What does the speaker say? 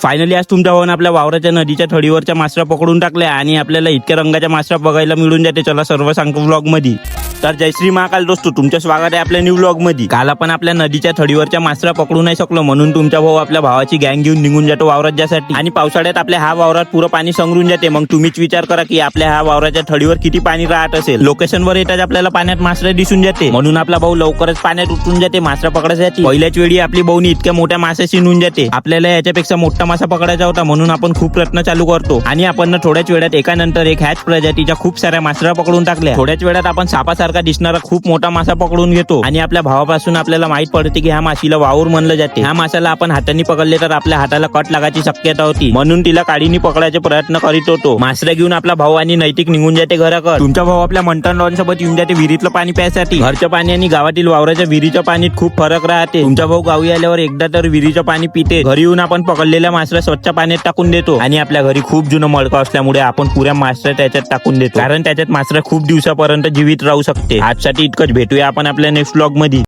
Finally आज तुमच्या भावानं आपल्या वावराच्या नदीच्या थडीवरच्या मासरा पकडून टाकल्या आणि आपल्याला इतक्या रंगाच्या मासरा बघायला मिळून जाते. चला सर्व सांगतो व्लॉग मध्ये. तर जय श्री महाकाल दोस्तो, तुमचं स्वागत आहे आपल्या न्यू व्लॉग मध्ये. काल आपण आपल्या नदीच्या थडीवरच्या मासरा पकडू नाही शकलो म्हणून तुमचा भाऊ आपल्या भावाची गँग घेऊन निघून जातो वावरात जासाठी. आणि पावसाळ्यात आपल्या हा वावरात पुरं पाणी संगरून जाते. मग तुम्हीच विचार करा की आपल्या ह्या वावराच्या थडीवर किती पाणी राहत असेल. लोकेशनवर येताच आपल्याला पाण्यात मासरा दिसून जाते म्हणून आपला भाऊ लवकरच पाण्यात उतरून जाते मासरा पकडायसाठी. पहिल्याच वेळी आपली भाऊनी इतक्या मोठ्या माशाशी निघून जाते. आपल्याला याच्यापेक्षा मोठा मासा पकडायचा होता म्हणून आपण खूप प्रयत्न चालू करतो आणि आपण थोड्याच वेळात एकानंतर एक ह्याच प्रजातीच्या खूप साऱ्या मासरा पकडून टाकल्या. थोड्याच वेळात आपण सापासारखा दिसणारा खूप मोठा मासा पकडून घेतो आणि आपल्या भावापासून आपल्याला माहित पडते की ह्या माशीला वावर म्हणलं जाते. ह्या माशाला आपण हाताने पकडले तर आपल्या हाताला कट लागायची शक्यता होती म्हणून तिला काडीने पकडायचे प्रयत्न करीत होतो. मासरा घेऊन आपला भाऊ आणि नैतिक निघून जाते घराकडे. तुमचा भाऊ आपल्या मंटन लॉन सोबत येऊन जाते विहिरीतलं पाणी प्यायसाठी. घरचं पाणी आणि गावातील वावराच्या विहिरीच्या पाणीत खूप फरक राहते. तुमचा भाऊ गावी आल्यावर एकदा तर विहिरीचं पाणी पिते. घरी येऊन आपण पकडलेल्या मासरा स्वच्छ पाण्यात टाकून देतो आणि आपल्या घरी खूप जुनं मडकं असल्यामुळे आपण पुऱ्या मासरा त्याच्यात टाकून देतो कारण त्याच्यात मासरा खूप दिवसापर्यंत जीवित राहू शकते. आजसाठी इतकंच. भेटूया आपण आपल्या नेक्स्ट व्लॉग मध्ये.